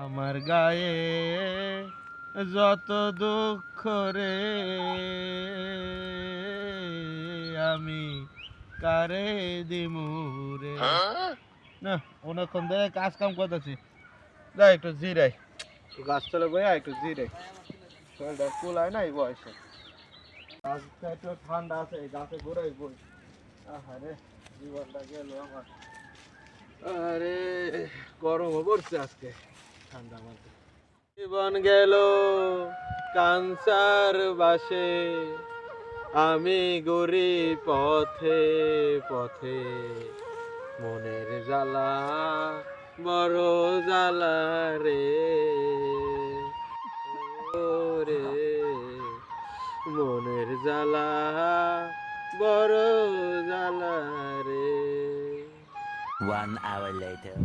আমার গায়ে যত দুঃখ রে আমি কারে দিমুরে না অনেকক্ষণ ধরে কাজ কাম করতেছি যা একটু জিরাই গাছ তলে বইয়া একটু জিরাই শরীরটা কুলায় না এই বয়সে আজকে একটু ঠান্ডা আছে গাছে ঘুরাই বই আরে জীবনটা গেল আমার আরে গরমও পড়ছে আজকে ঠান্ডা মাঝে জীবন গেল কাঞ্চার বাসে আমি ঘুরি পথে পথে মনের জ্বালা বড় জ্বালা রে রে মনের জ্বালা বড় জ্বালা রে 1 hour later.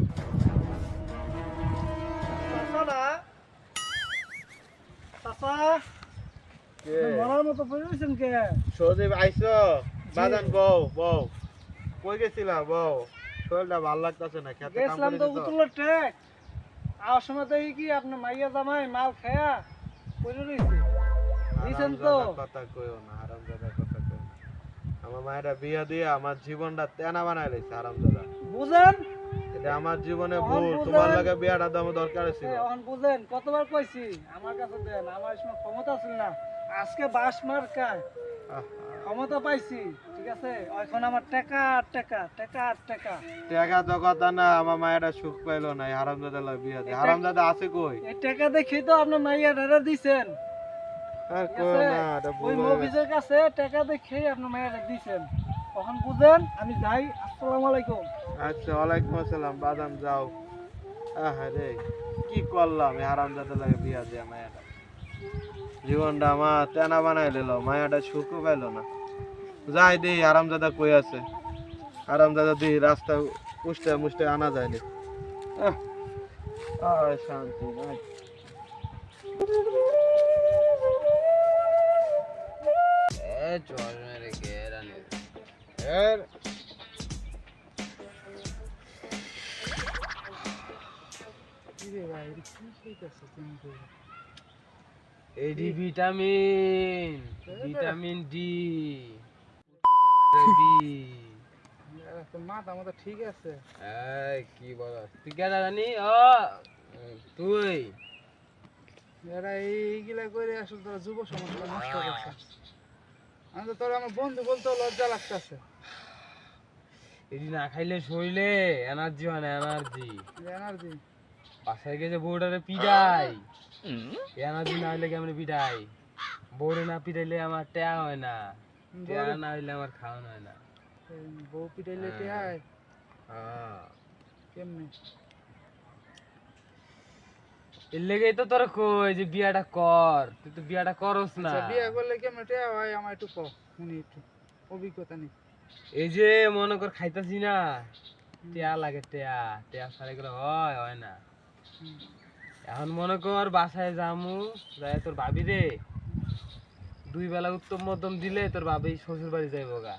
সজীব আইসো বাজান বউ বউ কই গেছিলা বউ শরীরটা ভালো লাগতেছে না খেতে কাম গেছিলাম তো উতুলের ট্রেক আর সময় দেখি কি আপনার মাইয়া জামাই মাল খায়া কইরে রইছে দিছেন তো কথা কইও না হারামজাদা কথা কইও না আমার মায়েরা বিয়া দিয়ে আমার জীবনটা তেনা বানাই লইছে হারামজাদা বুঝেন এটা আমার জীবনে ভুল তোমার লাগে বিয়াটা দাম দরকার ছিল এখন বুঝেন কতবার কইছি আমার কাছে দেন আমার সময় ক্ষমতা ছিল না আজকে বাস মার্কায় ক্ষমতা পাইছি ঠিক আছে এখন আমার টাকা আর টাকা টাকা আর টাকা টাকা তো কথা না আমার মায়েরা সুখ পাইলো না হারামজাদা লাগে বিয়া দিয়ে হারামজাদা আছে কই এই টাকা দেখি তো আপনি মাইয়া ধারা দিছেন আর কইও না এটা ওই ভুল মফিজের কাছে টাকা দেখে আপনি মাইয়া দিছেন এখন বুঝেন আমি যাই আসসালামু আলাইকুম আচ্ছা ওয়ালাইকুম আসসালাম বাদাম যাও আহারে কি করলাম এই হারামজাদা লাগে বিয়া দিয়ে মায়াটা জীবনটা আমার তেনা বানাই নিল মায়াটা সুখও পাইলো না যাই দেই হারামজাদা কই আছে হারামজাদা দিই রাস্তা উষ্টে মুষ্টে আনা যায়নি শান্তি নাই চল মেরে কে রানি এর এডি ভিটামিন ভিটামিন ডি মাথা মাথা ঠিক আছে এই কি বল তুই কে জানি ও তুই এরা এইগুলা করে আসলে তোরা যুব সমাজটা নষ্ট করছে আমি তো তোর আমার বন্ধু বলতে লজ্জা লাগতেছে এডি না খাইলে শরীরে এনার্জি হয় না এনার্জি এনার্জি বাসায় গেছে বউটারে পিড়াই এনার্জি না হইলে কেমন পিড়াই বউরে না পিড়াইলে আমার টেয়া হয় না টেয়া না হইলে আমার খাওয়ানো হয় না বউ পিটাইলে টেহায় হ্যাঁ কেমনে এর লেগেই তো তোর কই যে বিয়াটা কর তুই তো বিয়াটা করস না বিয়ে করলে কেমনে টেহা হয় আমার একটু কম শুনি একটু অভিজ্ঞতা নেই এই যে মনে কর খাইতাছি না টেয়া লাগে টেয়া টেয়া ছাড়া করে হয় না এখন মনে কর বাসায় যামু যাই তোর ভাবি রে 2 বেলা উত্তম মধ্যম দিলে তোর ভাবি শ্বশুর বাড়ি যাইবো গা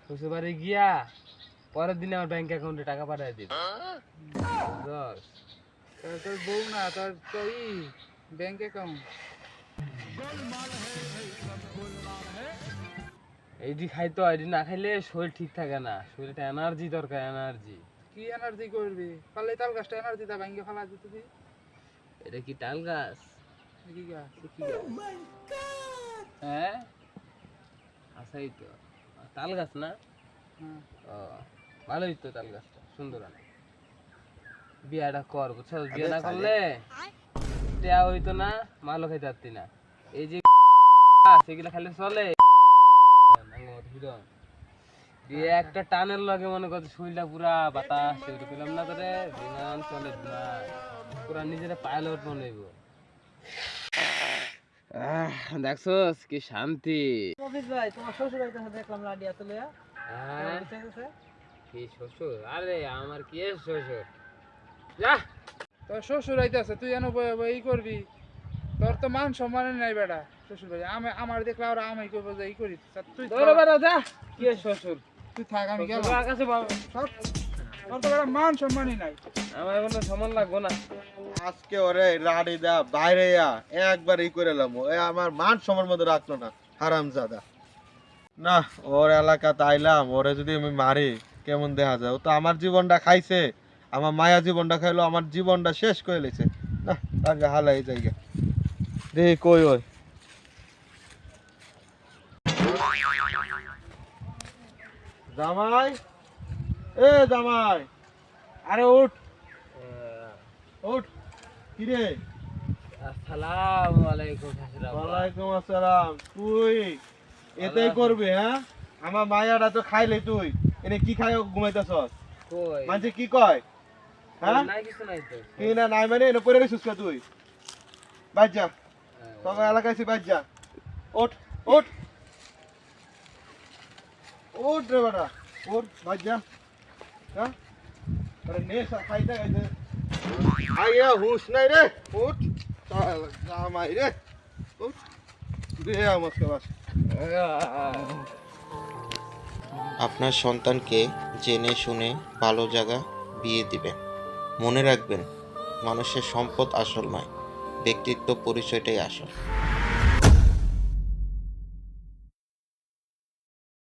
শ্বশুর বাড়ি গিয়া পরের দিনে আমার ব্যাংক অ্যাকাউন্টে টাকা পাঠাই দিবে তোর বউ না তোর তো ব্যাংক অ্যাকাউন্ট এইটি খাইতো এটি না খাইলে শরীর ঠিক থাকে না শরীরটা এনার্জি দরকার এনার্জি কি এনার্জি করবি পারলে তাল গাছটা এনার্জি দা ভাঙ্গে ফেলা দিতে দি এটা কি তাল গাছ কি গাছ কি গাছ হ্যাঁ আসাই তো তাল গাছ না হ্যাঁ ও ভালোই তো তাল গাছটা সুন্দর বিয়াটা কর বুঝছো বিয়ে না করলে টেয়া হইতো না মালও খাইতে পারতি না এই যে সেগুলা খাইলে চলে দিয়ে একটা টানের লগে মনে করছে শরীরটা পুরা বাতাস সেগুলো পেলাম না করে বিমান চলে বিমান পুরা নিজেরা পাইলট মনে হইব দেখছস কি শান্তি অফিস ভাই তোমার শ্বশুর বাড়িতে দেখলাম লাডিয়া তুলে হ্যাঁ কি শ্বশুর আরে আমার কি শ্বশুর যা তোর শ্বশুর আইতাছে তুই এনে ই করবি তোর তো মান সম্মান নাই বেটা শ্বশুর বাড়ি আমার দেখলে আর আমি করবো যে ই করি তুই ধরে বেটা যা কি শ্বশুর তুই থাক আমি গেলাম আকাশে তোর তো বেটা মান সম্মানই নাই আমার কোনো সম্মান লাগবো না আজকে ওরে রাড়ি দা বাইরে একবার ই করে এলাম, এ আমার মান সম্মান মধ্যে রাখলো না, হারামজাদা। না, ওর এলাকাতে আইলাম, ওরে যদি আমি মারি কেমন দেখা যায়? ও তো আমার জীবনটা খাইছে, আমার মায়া জীবনটা খাইলো, আমার জীবনটা শেষ করে লেছে। না, তাকে হালাই জায়গা দেখি কই ওই। জামাই, এ জামাই, আরে উঠ উঠ। কিরে? আসসালামু আলাইকুম শ্বশুর আব্বা। ওয়ালাইকুম আসসালাম। তুই এতেই করবি? হ্যাঁ, আমার মায়াটা তো খাইলে, তুই এনে কি খাই ঘুমাইতেছস? কই মানুষে কি কয়? হ্যাঁ, নাই কিছু নাই তো। কি না নাই মানে এনে পড়ে গেছিস কা তুই? বাজ যা, তবে এলাকায় বাজ যা। ওঠ ওঠ ওঠ রে বেটা, ওঠ বাজ যা। হ্যাঁ, আরে নে খাইতে খাইতে আইয়া হুশ নাই রে। উঠ, জামাই রে, উঠ দে আমাকে বাস। আপনার সন্তানকে জেনে শুনে ভালো জায়গা বিয়ে দিবেন। মনে রাখবেন, মানুষের সম্পদ আসল নয়, ব্যক্তিত্ব পরিচয়টাই আসল।